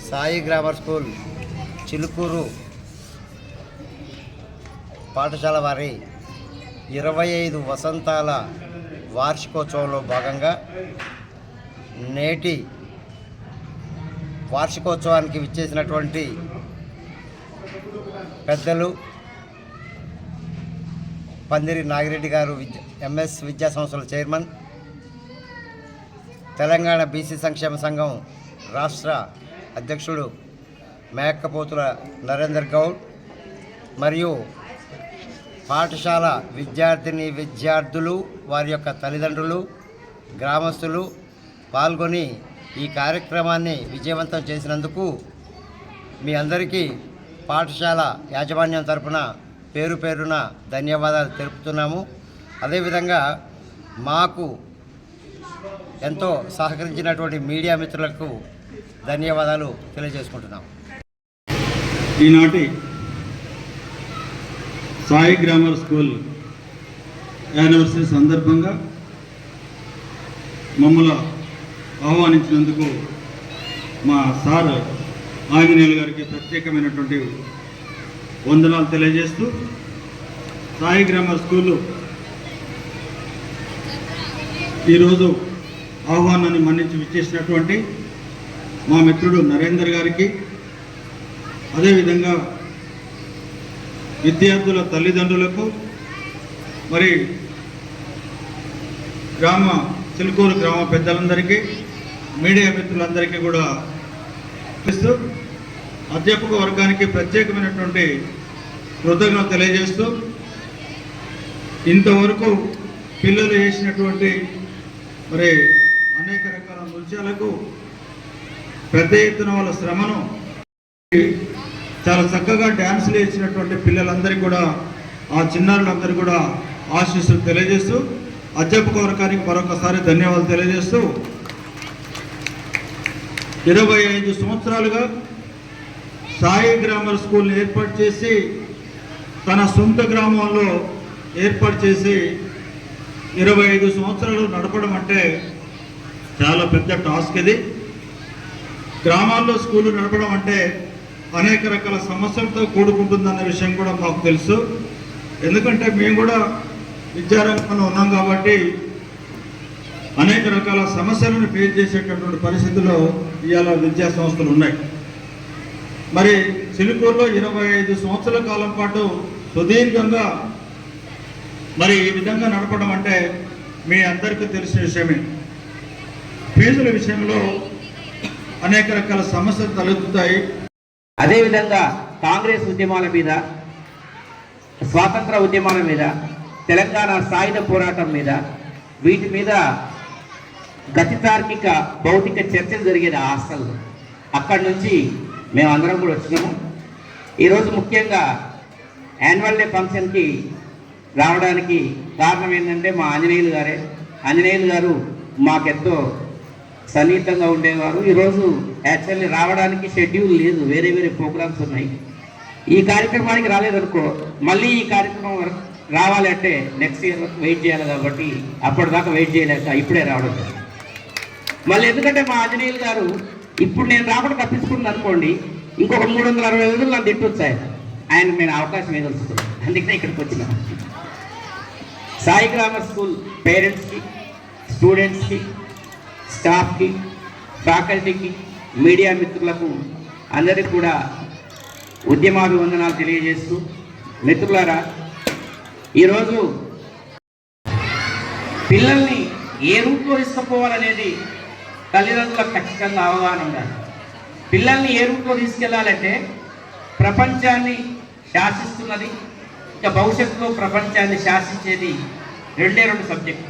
Sai grammar school Chilukuru పాఠశాల వారి 25 వసంతాల వార్షికోత్సవంలో భాగంగా నేటి వార్షికోత్సవానికి విచ్చేసినటువంటి పెద్దలు పందిరి నాగిరెడ్డి గారు, ఎంఎస్ విద్యా సంస్థల చైర్మన్, తెలంగాణ బీసీ సంక్షేమ సంఘం రాష్ట్ర అధ్యక్షుడు మేకపోతుల నరేందర్ గౌడ్ మరియు పాఠశాల విద్యార్థులు, వారి యొక్క తల్లిదండ్రులు, గ్రామస్తులు పాల్గొని ఈ కార్యక్రమాన్ని విజయవంతం చేసినందుకు మీ అందరికీ పాఠశాల యాజమాన్యం తరపున పేరు పేరున ధన్యవాదాలు తెలుపుతున్నాము. అదేవిధంగా మాకు ఎంతో సహకరించినటువంటి మీడియా మిత్రులకు ధన్యవాదాలు తెలియజేసుకుంటున్నాం. ఈనాటి సాయి గ్రామర్ స్కూల్ యానివర్సరీ సందర్భంగా మమ్మల్ని ఆహ్వానించినందుకు మా సార్ ఆంజనేయులు గారికి ప్రత్యేకమైనటువంటి వందనాలు తెలియజేస్తూ, సాయి గ్రామర్ స్కూలు ఈరోజు ఆహ్వానాన్ని మన్నించి విచ్చేసినటువంటి మా మిత్రుడు నరేందర్ గారికి, అదేవిధంగా విద్యార్థుల తల్లిదండ్రులకు, మరి చిలుకూరు గ్రామ పెద్దలందరికీ, మీడియా మిత్రులందరికీ కూడా ఇస్తూ అధ్యాపక వర్గానికి ప్రత్యేకమైనటువంటి కృతజ్ఞత తెలియజేస్తూ, ఇంతవరకు పిల్లలు చేసినటువంటి మరి అనేక రకాల నృత్యాలకు పెద్ద ఎత్తున వాళ్ళ శ్రమను చాలా చక్కగా డ్యాన్సులు వేసినటువంటి పిల్లలందరికీ కూడా, ఆ చిన్నారులందరూ కూడా ఆశీస్సులు తెలియజేస్తూ, అధ్యాపక వర్గానికి మరొకసారి ధన్యవాదాలు తెలియజేస్తూ, 25 సంవత్సరాలుగా సాయి గ్రామర్ స్కూల్ని ఏర్పాటు చేసి, తన సొంత గ్రామంలో ఏర్పాటు చేసి 25 సంవత్సరాలు నడపడం అంటే చాలా పెద్ద టాస్క్. ఇది గ్రామాల్లో స్కూలు నడపడం అంటే అనేక రకాల సమస్యలతో కూడుకుంటుందన్న విషయం కూడా మాకు తెలుసు. ఎందుకంటే మేము కూడా విద్యారంగంలో ఉన్నాం కాబట్టి అనేక రకాల సమస్యలను ఫేస్ చేసేటటువంటి పరిస్థితుల్లో ఇవాళ విద్యా సంస్థలు ఉన్నాయి. మరి చిలుకూరులో 25 సంవత్సరాల కాలం పాటు సుదీర్ఘంగా మరి ఈ విధంగా నడపడం అంటే మీ అందరికీ తెలిసిన విషయమే. ఫీజుల విషయంలో అనేక రకాల సమస్యలు తలెత్తుతాయి. అదేవిధంగా కాంగ్రెస్ ఉద్యమాల మీద, స్వాతంత్ర ఉద్యమాల మీద, తెలంగాణ సాయుధ పోరాటం మీద, వీటి మీద గతి తార్కిక భౌతిక చర్చలు జరిగేది ఆ హాస్టల్లో. అక్కడి నుంచి మేమందరం కూడా వచ్చినాము. ఈరోజు ముఖ్యంగా యాన్యువల్ డే ఫంక్షన్కి రావడానికి కారణం ఏంటంటే మా ఆంజనేయులు గారే. ఆంజనేయులు గారు మాకెంతో సన్నిహితంగా ఉండేవారు. ఈరోజు యాక్చువల్లీ రావడానికి షెడ్యూల్ లేదు, వేరే వేరే ప్రోగ్రామ్స్ ఉన్నాయి. ఈ కార్యక్రమానికి రాలేదనుకో, మళ్ళీ ఈ కార్యక్రమం రావాలంటే నెక్స్ట్ ఇయర్ వెయిట్ చేయాలి. కాబట్టి అప్పటిదాకా వెయిట్ చేయలేక ఇప్పుడే రావడం జరిగింది. మళ్ళీ ఎందుకంటే మా ఆంజనేయులు గారు ఇప్పుడు నేను రాకుండా తప్పించుకున్నాను అనుకోండి, ఇంకొక 360 రోజులు నన్ను తిట్టొచ్చు ఆయన నేను అవకాశం ఏదలుచుకున్నాను. అందుకనే ఇక్కడికి వచ్చిన సాయి గ్రామర్ స్కూల్ పేరెంట్స్కి, స్టూడెంట్స్కి, స్టాఫ్కి, ఫ్యాకల్టీకి, మీడియా మిత్రులకు అందరికీ కూడా ఉద్యమాభివందనాలు తెలియజేస్తూ, మిత్రులారా, ఈరోజు పిల్లల్ని ఏ రూట్లో తీసుకుపోవాలనేది తల్లిదండ్రులకు ఖచ్చితంగా అవగాహన ఉండాలి. పిల్లల్ని ఏ రూట్లో తీసుకెళ్లాలంటే ప్రపంచాన్ని శాసిస్తున్నది, ఇంకా భవిష్యత్తులో ప్రపంచాన్ని శాసించేది రెండే 2 సబ్జెక్టు.